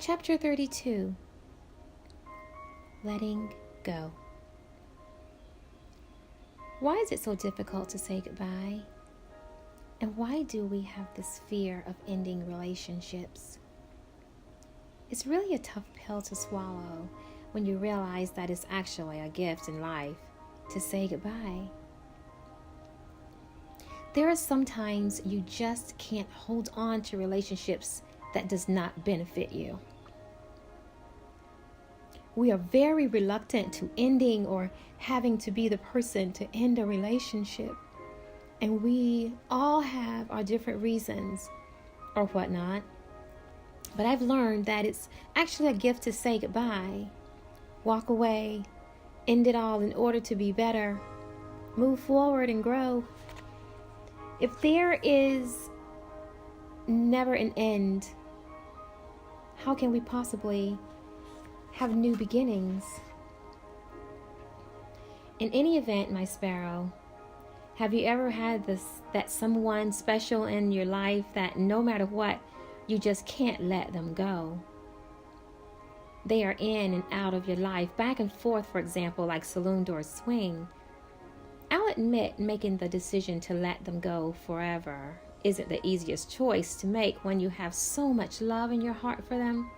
Chapter 32. Letting Go. Why is it so difficult to say goodbye? And why do we have this fear of ending relationships? It's really a tough pill to swallow when you realize that it's actually a gift in life to say goodbye. There are some times you just can't hold on to relationships that does not benefit you. We are very reluctant to ending or having to be the person to end a relationship. And we all have our different reasons or whatnot. But I've learned that it's actually a gift to say goodbye, walk away, end it all in order to be better, move forward and grow. If there is never an end, how can we possibly have new beginnings? In any event, my sparrow, have you ever had that someone special in your life that no matter what, you just can't let them go? They are in and out of your life, back and forth, for example, like saloon doors swing. I'll admit making the decision to let them go forever isn't the easiest choice to make when you have so much love in your heart for them,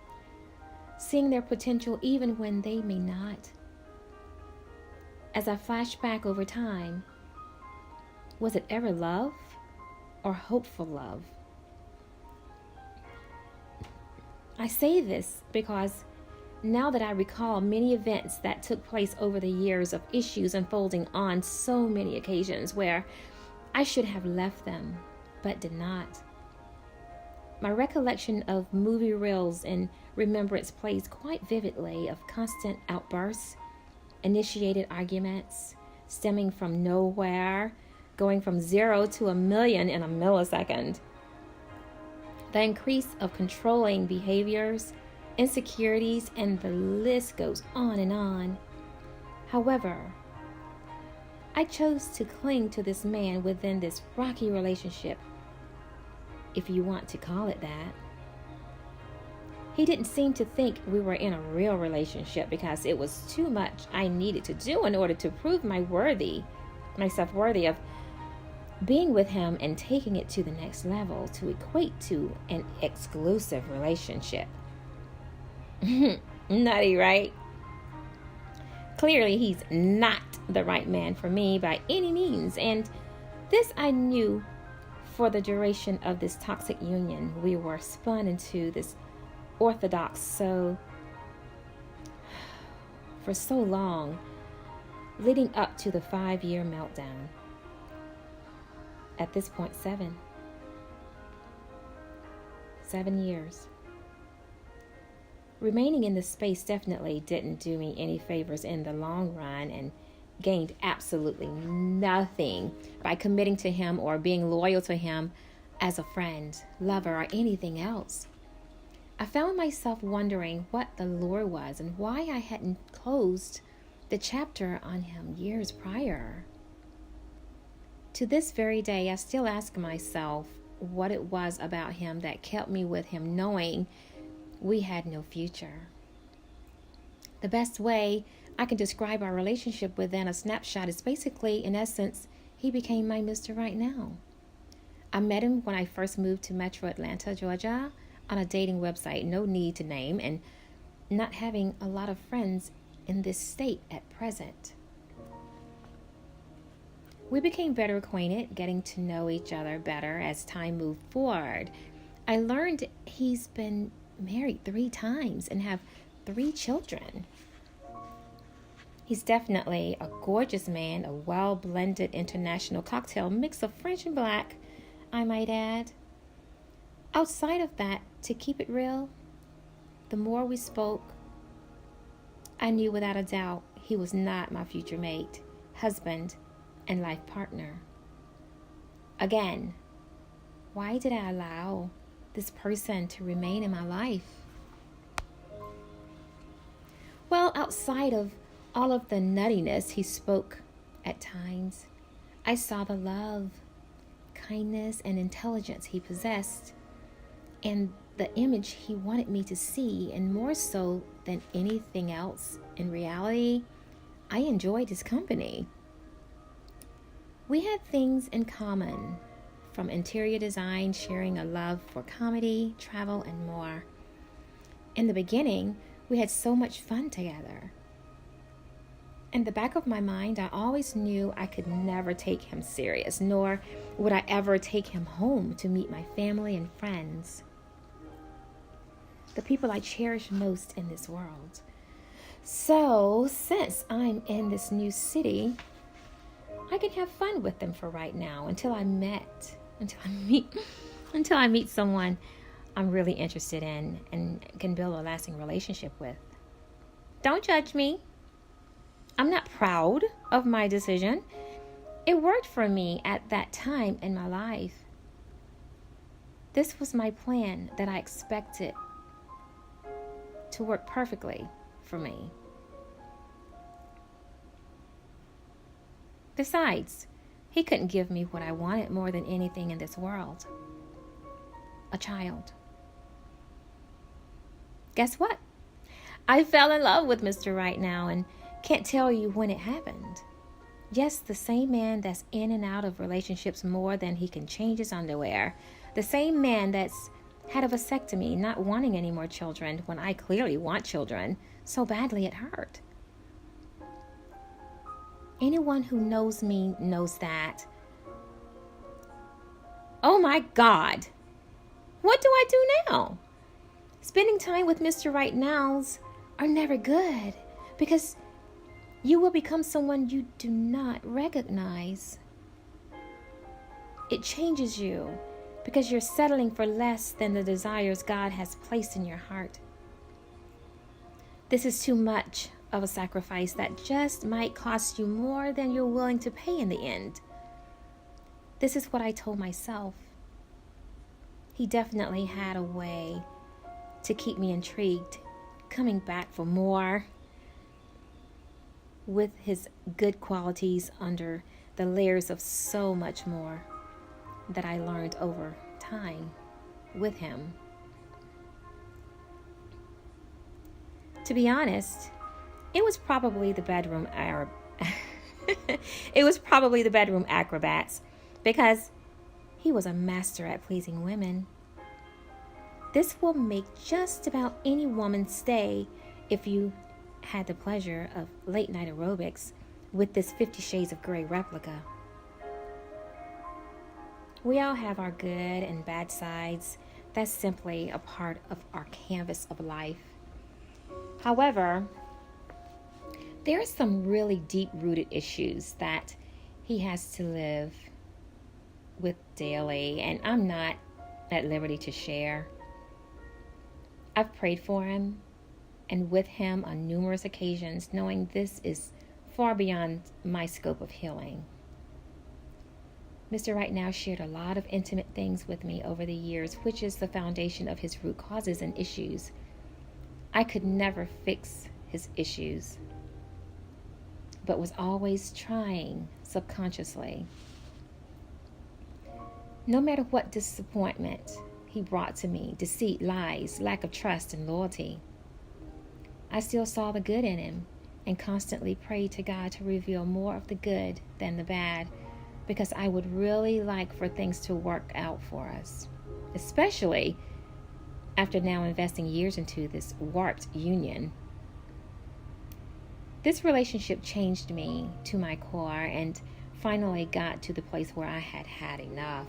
seeing their potential even when they may not. As I flash back over time, was it ever love or hopeful love? I say this because now that I recall many events that took place over the years of issues unfolding on so many occasions where I should have left them, but did not. My recollection of movie reels and remembrance plays quite vividly of constant outbursts, initiated arguments, stemming from nowhere, going from 0 to 1,000,000 in a millisecond. The increase of controlling behaviors, insecurities, and the list goes on and on. However, I chose to cling to this man within this rocky relationship, if you want to call it that. He didn't seem to think we were in a real relationship because it was too much I needed to do in order to prove myself worthy of being with him and taking it to the next level to equate to an exclusive relationship. Nutty, right? Clearly, he's not the right man for me by any means, and this I knew for the duration of this toxic union. We were spun into this orthodox for so long, leading up to the 5-year meltdown. At this point, 7 years. Remaining in this space definitely didn't do me any favors in the long run, and gained absolutely nothing by committing to him or being loyal to him as a friend, lover, or anything else. I found myself wondering what the lure was and why I hadn't closed the chapter on him years prior. To this very day, I still ask myself what it was about him that kept me with him, knowing we had no future. The best way I can describe our relationship within a snapshot is basically, in essence, he became my Mr. Right Now. I met him when I first moved to Metro Atlanta, Georgia, on a dating website, no need to name, and not having a lot of friends in this state at present. We became better acquainted, getting to know each other better as time moved forward. I learned he's been married 3 times and have 3 children. He's definitely a gorgeous man, a well-blended international cocktail mix of French and black, I might add. Outside of that, to keep it real, the more we spoke, I knew without a doubt he was not my future mate, husband, and life partner. Again, why did I allow this person to remain in my life? Well, outside of all of the nuttiness he spoke at times, I saw the love, kindness, and intelligence he possessed, and the image he wanted me to see, and more so than anything else, in reality, I enjoyed his company. We had things in common, from interior design, sharing a love for comedy, travel, and more. In the beginning, we had so much fun together. In the back of my mind, I always knew I could never take him serious, nor would I ever take him home to meet my family and friends, the people I cherish most in this world. So, since I'm in this new city, I can have fun with them for right now until I meet someone I'm really interested in and can build a lasting relationship with. Don't judge me. I'm not proud of my decision. It worked for me at that time in my life. This was my plan that I expected to work perfectly for me. Besides, he couldn't give me what I wanted more than anything in this world: a child. Guess what? I fell in love with Mr. Right now and can't tell you when it happened. Yes, the same man that's in and out of relationships more than he can change his underwear. The same man that's had a vasectomy, not wanting any more children when I clearly want children so badly it hurt. Anyone who knows me knows that. Oh my God! What do I do now? Spending time with Mr. Right Nows are never good because you will become someone you do not recognize. It changes you because you're settling for less than the desires God has placed in your heart. This is too much of a sacrifice that just might cost you more than you're willing to pay in the end. This is what I told myself. He definitely had a way to keep me intrigued, coming back for more, with his good qualities under the layers of so much more that I learned over time with him. To be honest, it was probably the bedroom acrobats, because he was a master at pleasing women. This will make just about any woman stay if you had the pleasure of late night aerobics with this 50 Shades of Grey replica. We all have our good and bad sides. That's simply a part of our canvas of life. However, there are some really deep-rooted issues that he has to live with daily, and I'm not at liberty to share. I've prayed for him and with him on numerous occasions, knowing this is far beyond my scope of healing. Mr. Right Now shared a lot of intimate things with me over the years, which is the foundation of his root causes and issues. I could never fix his issues, but was always trying subconsciously. No matter what disappointment he brought to me, deceit, lies, lack of trust, and loyalty, I still saw the good in him and constantly prayed to God to reveal more of the good than the bad, because I would really like for things to work out for us, especially after now investing years into this warped union. This relationship changed me to my core and finally got to the place where I had had enough.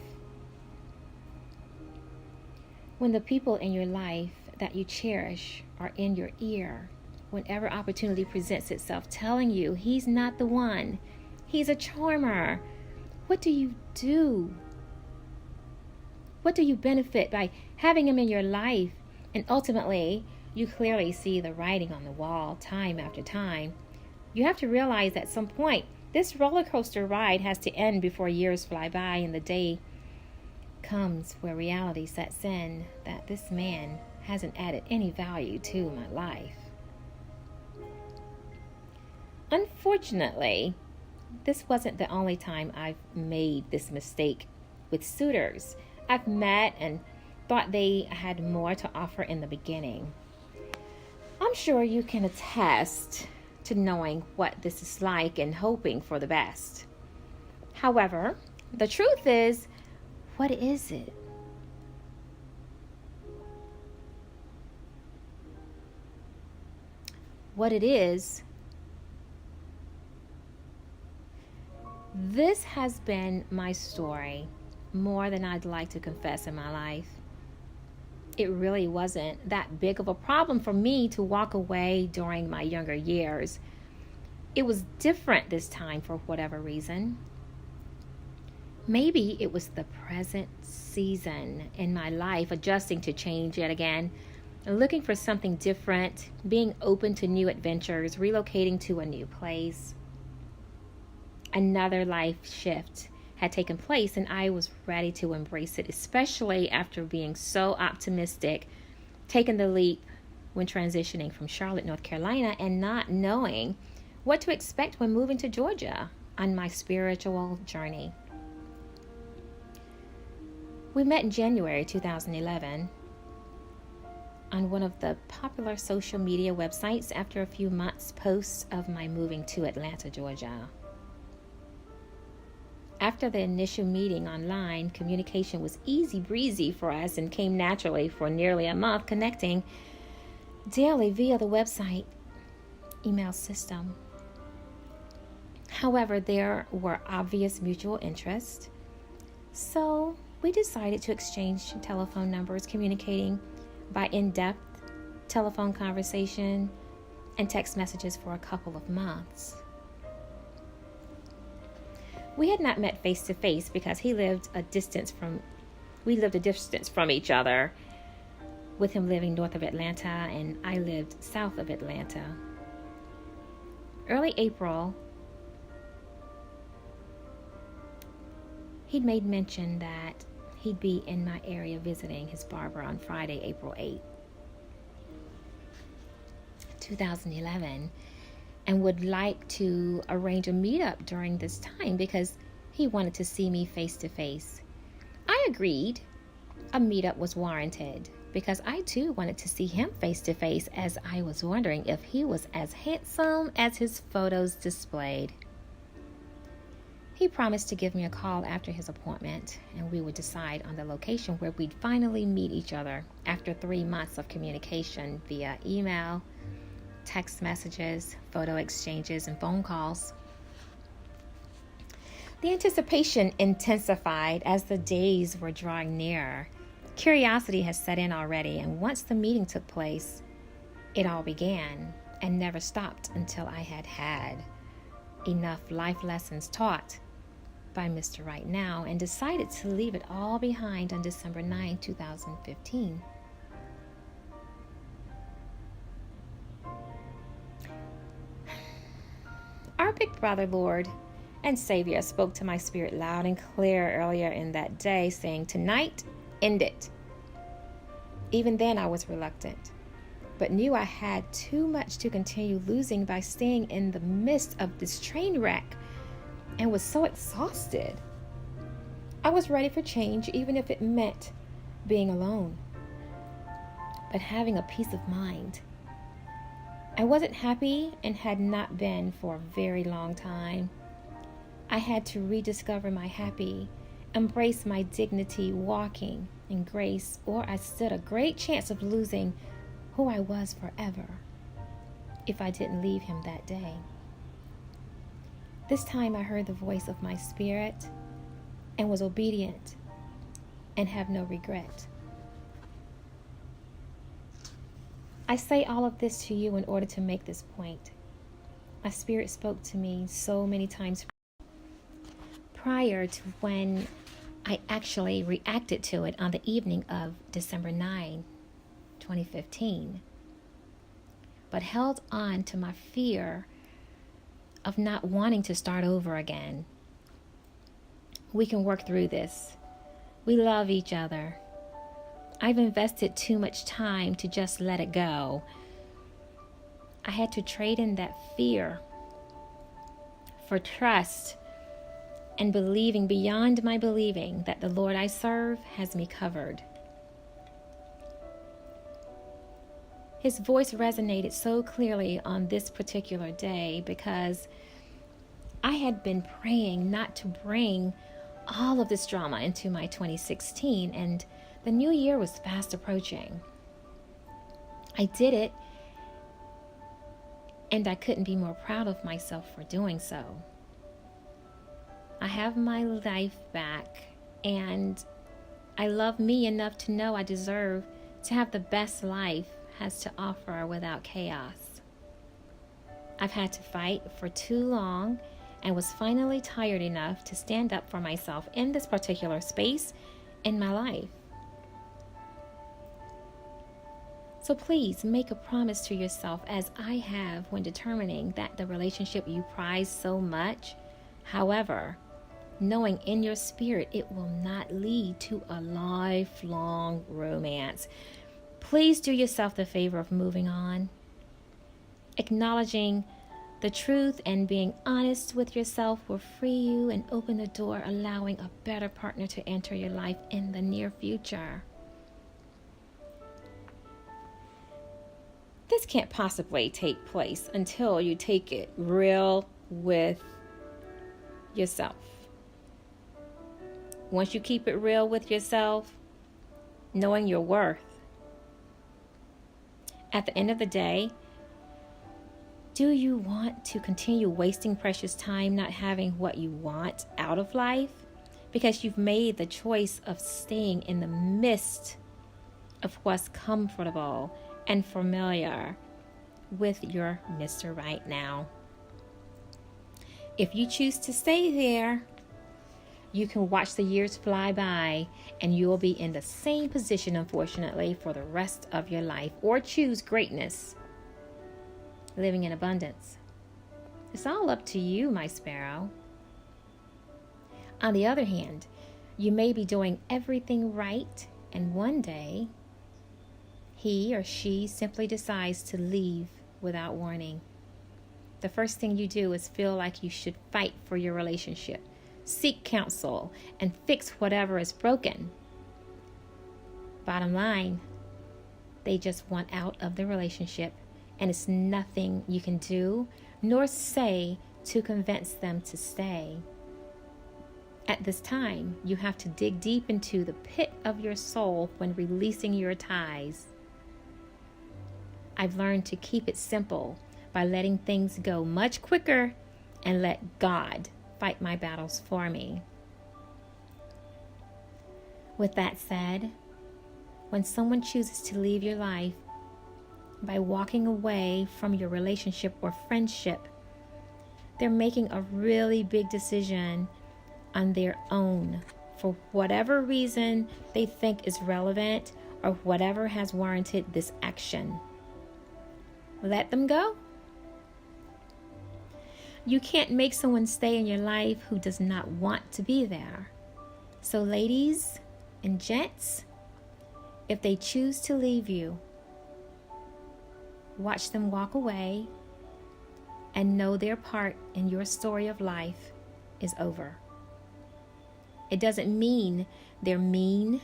When the people in your life that you cherish are in your ear, whenever opportunity presents itself, telling you he's not the one, he's a charmer, what do you do? What do you benefit by having him in your life? And ultimately, you clearly see the writing on the wall time after time. You have to realize at some point, this roller coaster ride has to end before years fly by and the day comes where reality sets in that this man hasn't added any value to my life. Unfortunately, this wasn't the only time I've made this mistake with suitors. I've met and thought they had more to offer in the beginning. I'm sure you can attest to knowing what this is like and hoping for the best. However, the truth is, what is it? What it is, this has been my story more than I'd like to confess in my life. It really wasn't that big of a problem for me to walk away during my younger years. It was different this time for whatever reason. Maybe it was the present season in my life adjusting to change yet again, looking for something different, being open to new adventures, relocating to a new place. Another life shift had taken place, and I was ready to embrace it, especially after being so optimistic, taking the leap when transitioning from Charlotte, North Carolina, and not knowing what to expect when moving to Georgia on my spiritual journey. We met in January 2011 on one of the popular social media websites after a few months post of my moving to Atlanta, Georgia. After the initial meeting online, communication was easy breezy for us and came naturally for nearly a month, connecting daily via the website email system. However, there were obvious mutual interests, so we decided to exchange telephone numbers, communicating by in-depth telephone conversation and text messages for a couple of months. We had not met face to face because we lived a distance from each other, with him living north of Atlanta and I lived south of Atlanta. Early April, he'd made mention that he'd be in my area visiting his barber on Friday, April 8th, 2011, and would like to arrange a meetup during this time because he wanted to see me face to face. I agreed. A meetup was warranted because I too wanted to see him face to face, as I was wondering if he was as handsome as his photos displayed. He promised to give me a call after his appointment, and we would decide on the location where we'd finally meet each other after 3 months of communication via email, text messages, photo exchanges, and phone calls. The anticipation intensified as the days were drawing nearer. Curiosity had set in already, and once the meeting took place, it all began and never stopped until I had enough life lessons taught by Mr. Right Now and decided to leave it all behind on December 9, 2015. Our big brother, Lord and Savior, spoke to my spirit loud and clear earlier in that day, saying, "Tonight, end it." Even then, I was reluctant, but knew I had too much to continue losing by staying in the midst of this train wreck, and was so exhausted. I was ready for change, even if it meant being alone, but having a peace of mind. I wasn't happy and had not been for a very long time. I had to rediscover my happy, embrace my dignity, walking in grace, or I stood a great chance of losing who I was forever if I didn't leave him that day. This time I heard the voice of my spirit and was obedient and have no regret. I say all of this to you in order to make this point. My spirit spoke to me so many times prior to when I actually reacted to it on the evening of December 9, 2015, but held on to my fear of not wanting to start over again. We can work through this. We love each other. I've invested too much time to just let it go. I had to trade in that fear for trust and believing beyond my believing that the Lord I serve has me covered. His voice resonated so clearly on this particular day because I had been praying not to bring all of this drama into my 2016, and the new year was fast approaching. I did it, and I couldn't be more proud of myself for doing so. I have my life back, and I love me enough to know I deserve to have the best life has to offer without chaos. I've had to fight for too long and was finally tired enough to stand up for myself in this particular space in my life. So please make a promise to yourself, as I have when determining that the relationship you prize so much, however, knowing in your spirit it will not lead to a lifelong romance. Please do yourself the favor of moving on, acknowledging the truth and being honest with yourself will free you and open the door, allowing a better partner to enter your life in the near future. This can't possibly take place until you take it real with yourself. Once you keep it real with yourself, knowing your worth, at the end of the day, do you want to continue wasting precious time not having what you want out of life because you've made the choice of staying in the midst of what's comfortable and familiar with your Mr. Right now? If you choose to stay there, you can watch the years fly by and you will be in the same position, unfortunately, for the rest of your life, or choose greatness, living in abundance. It's all up to you, my sparrow. On the other hand, you may be doing everything right, and one day, he or she simply decides to leave without warning. The first thing you do is feel like you should fight for your relationship, seek counsel, and fix whatever is broken. Bottom line, they just want out of the relationship, and it's nothing you can do nor say to convince them to stay. At this time, you have to dig deep into the pit of your soul when releasing your ties. I've learned to keep it simple by letting things go much quicker and let God fight my battles for me. With that said, when someone chooses to leave your life by walking away from your relationship or friendship, they're making a really big decision on their own for whatever reason they think is relevant or whatever has warranted this action. Let them go. You can't make someone stay in your life who does not want to be there. So ladies and gents, if they choose to leave you, watch them walk away and know their part in your story of life is over. It doesn't mean they're mean,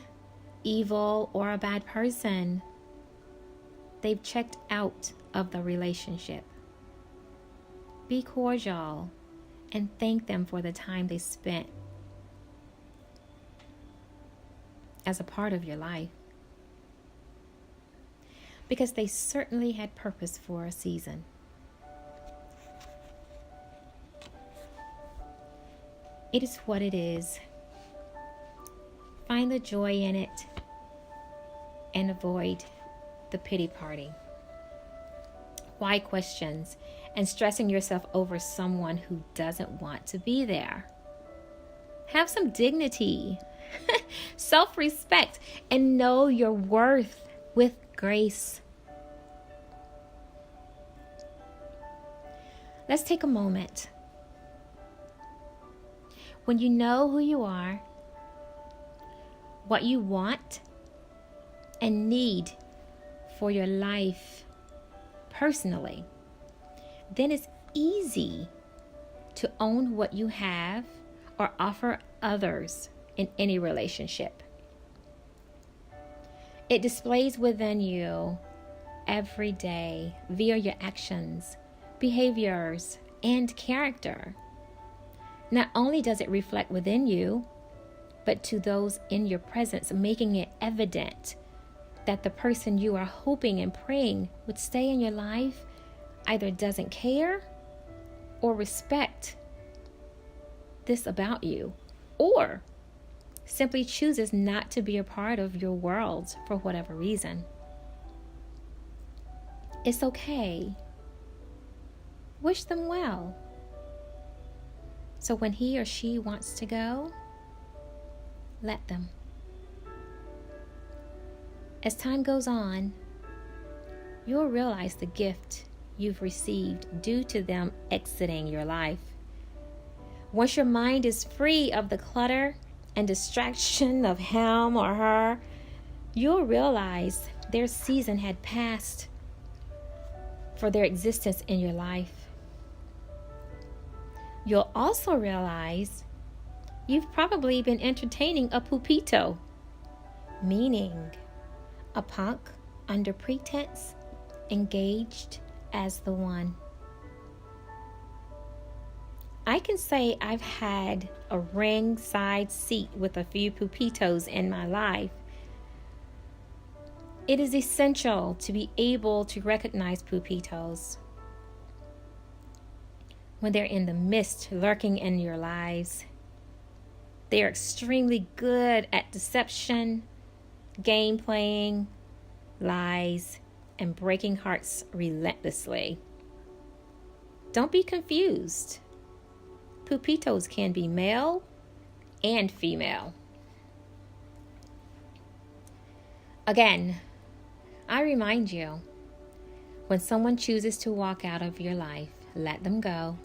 evil, or a bad person. They've checked out of the relationship. Be cordial and thank them for the time they spent as a part of your life, because they certainly had purpose for a season. It is what it is. Find the joy in it and avoid the pity party. Why questions and stressing yourself over someone who doesn't want to be there? Have some dignity, self-respect, and know your worth with grace. Let's take a moment. When you know who you are, what you want and need for your life personally, then it's easy to own what you have or offer others in any relationship. It displays within you every day via your actions, behaviors, and character. Not only does it reflect within you, but to those in your presence, making it evident that the person you are hoping and praying would stay in your life either doesn't care or respect this about you, or simply chooses not to be a part of your world for whatever reason. It's okay. Wish them well. So when he or she wants to go, let them. As time goes on, you'll realize the gift you've received due to them exiting your life. Once your mind is free of the clutter and distraction of him or her, you'll realize their season had passed for their existence in your life. You'll also realize you've probably been entertaining a pupito, meaning a punk under pretense, engaged as the one. I can say I've had a ringside seat with a few pupitos in my life. It is essential to be able to recognize pupitos when they're in the midst, lurking in your lives. They are extremely good at deception, game playing, lies, and breaking hearts relentlessly. Don't be confused. Pupitos can be male and female. Again, I remind you, when someone chooses to walk out of your life, let them go.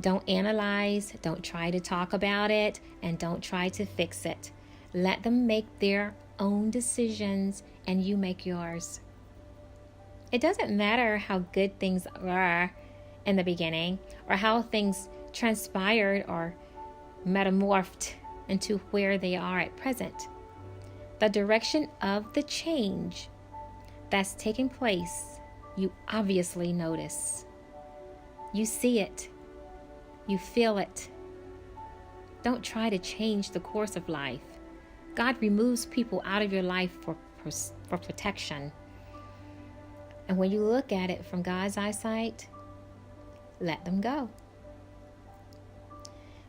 Don't analyze, don't try to talk about it, and don't try to fix it. Let them make their own decisions and you make yours. It doesn't matter how good things are in the beginning or how things transpired or metamorphed into where they are at present. The direction of the change that's taking place, you obviously notice. You see it. You feel it. Don't try to change the course of life. God removes people out of your life for protection. And when you look at it from God's eyesight, let them go.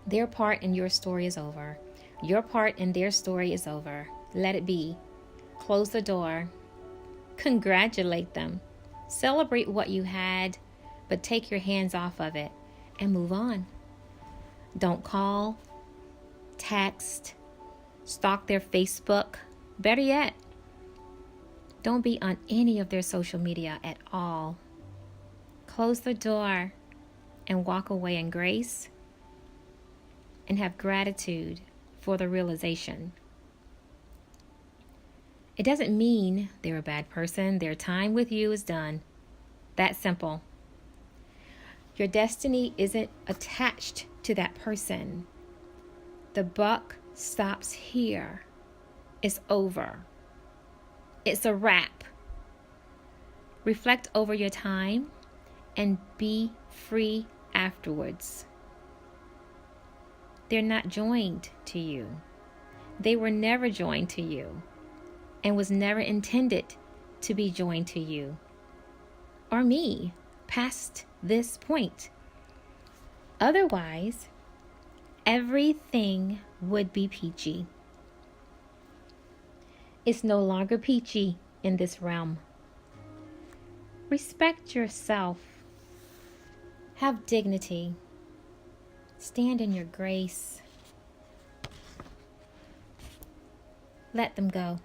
Their part in your story is over. Your part in their story is over. Let it be. Close the door. Congratulate them. Celebrate what you had, but take your hands off of it and move on. Don't call, text, stalk their Facebook. Better yet, don't be on any of their social media at all. Close the door and walk away in grace and have gratitude for the realization. It doesn't mean they're a bad person. Their time with you is done. That simple. Your destiny isn't attached to that person. The buck stops here. It's over. It's a wrap. Reflect over your time and be free afterwards. They're not joined to you. They were never joined to you and was never intended to be joined to you or me past this point. Otherwise, everything would be peachy. It's no longer peachy in this realm. Respect yourself. Have dignity. Stand in your grace. Let them go.